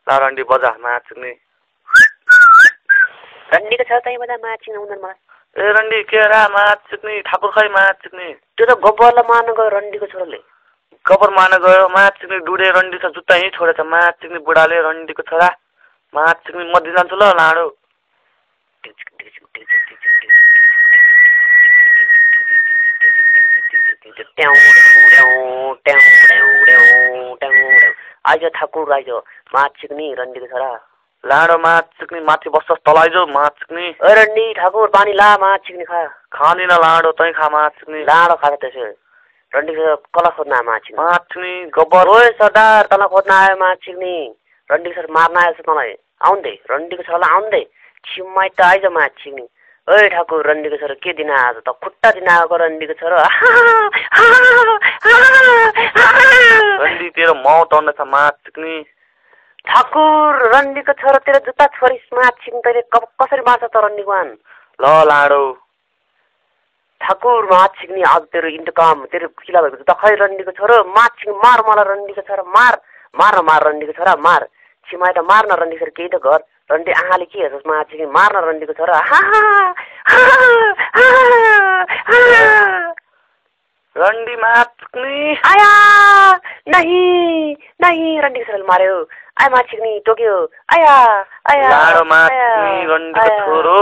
ला रन्डी बजा माछिक्ने रन्डीको छ तै बजा माछिक्ने आउँदैन मलाई ए रन्डी के रा माछिक्ने ठाकुर खै माछिक्ने त्यो त गोबरलाई मार्न गयो रन्डीको छोराले गबर मार्न गयो माछिक्ने डुडे रन्डी छ जुत्ता यहीँ छोडेछ माछिक्ने बुढाले रन्डीको छोरा माछिक्ने म दिन जान्छु ल लाडो आइज ठाकुर आइज माछिक्ने रन्डीको छोरा लाडो माछिक्ने माथि बस्छस् तल आइज माछिक्ने ओ रन्डी ठाकुर पानी ला माछिक्ने खा खाँदिन लाडो तै खा माछिक्ने लाडो खा त्यसो रन्डीको कला खोज्न आयो माछिक्ने गबर ओए सरदार तँलाई खोज्न आयो माछिक्ने रन्डीको छोरा मार्न आएछ तँलाई आउँदै रन्डीको छोरालाई आउँदै छिम्माइ त आइज माछिक्ने ओए ठाकुर रन्डीको छोरा के दिन आज त खुट्टा दिन आएको रन्डीको छोरा रन्डी तेरो मौत आउँदैछ माछिक्ने ठाकुर रन्डीको छोरा तेरो जुत्ता छोरी माछिक्ने तैँले कसरी मार्छ त रन्डीको वान ल लाडो ठाकुर माछिक्ने आज तेरो इन्तकाम तेरो किला भएको जुत्ता खै रन्डीको छोरो माछिक्ने मार मलाई रन्डीको छोरा मार रन्डीको छोरा मार छिमाइ त मार्न रन्डीको छोरा केही त घर रन्डी आँखाले के हेर्छस् माछिक्ने मार्न रन्डीको छोरा रन्डी माछिक्ने आया नहीं रन्डीको छोराले मार्यो आय माछिक्ने टोक्यो आया लाडो माछिक्ने रन्डीको छोरो